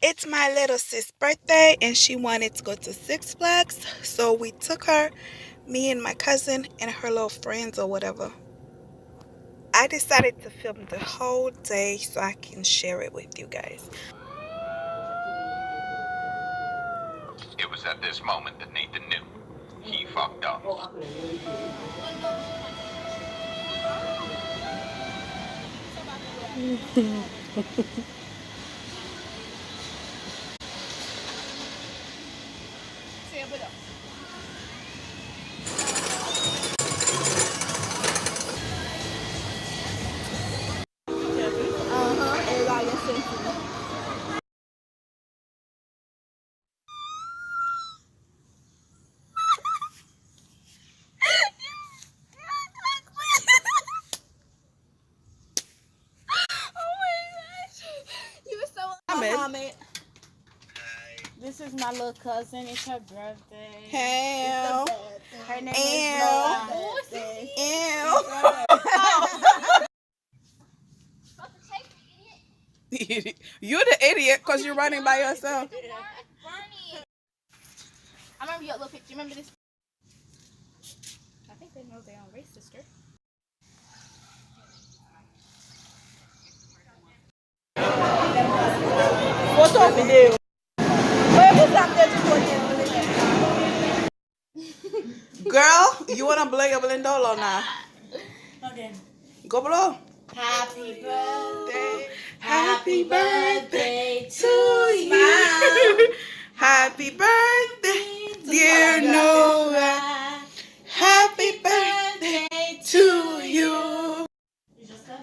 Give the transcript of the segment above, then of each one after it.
It's my little sis' birthday and she wanted to go to Six Flags, so we took her, me and my cousin and her little friends or whatever. I decided to film the whole day so I can share it with you guys. It was at this moment that Nathan knew he fucked up. Mohammed. This is my little cousin. It's her birthday. Hey. Her name is Laura. You're the idiot because you're running by yourself. I remember your little picture. Remember this? I think they know their own race, sister. Photo video. Girl, you wanna blow your blindolo now? Okay. Go blow. Happy birthday. Happy birthday to you. Happy birthday, dear Noah. Happy birthday to you.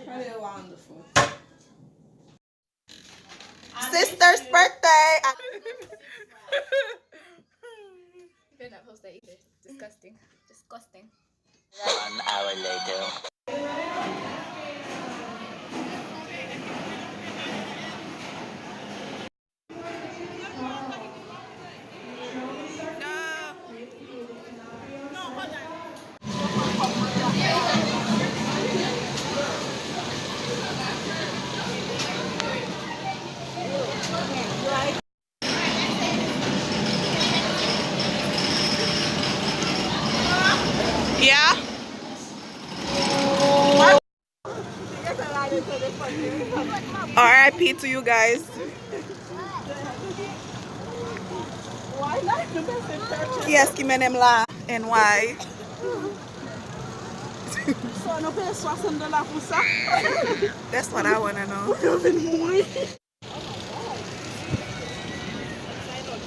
Really wonderful. Sister's birthday. You better not post that either. Disgusting. Disgusting. 1 hour later. Yeah? RIP to you guys. Yes, Kimenem la and why? That's what I want to know. I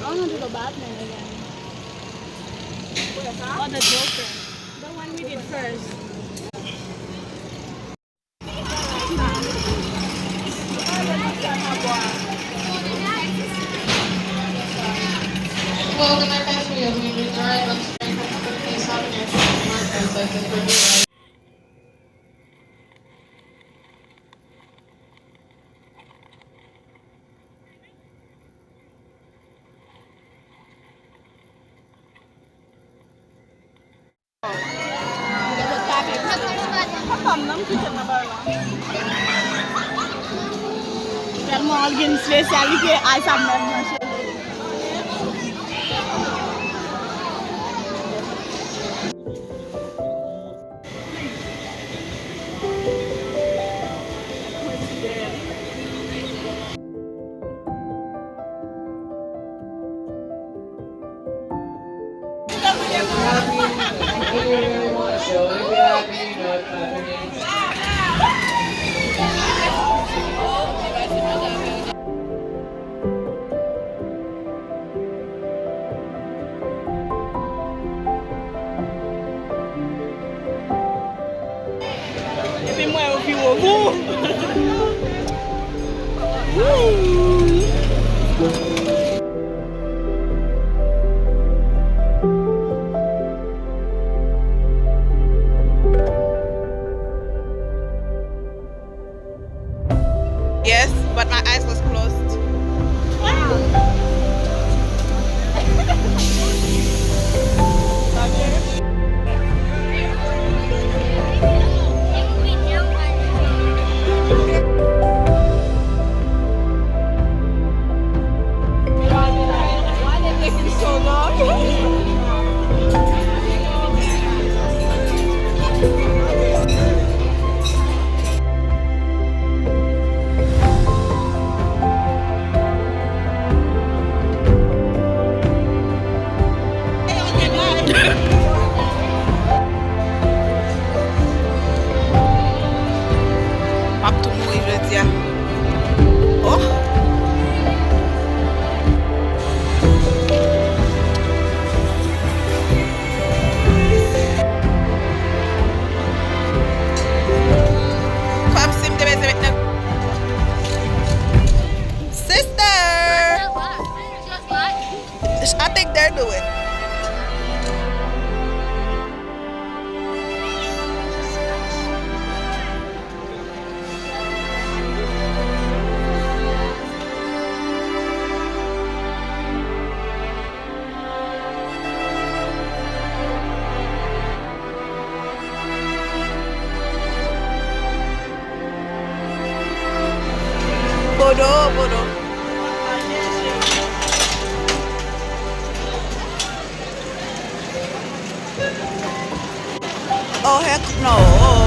want to do the Batman again. Or the Joker. The one we did first. Well, the night after we will drive on straight from the place out near Marcus, I think we'll be right. Tellement une spécialité à sa mère. Yes, but my eyes was closed. I think they're do it. Bodo, bodo. Oh heck no.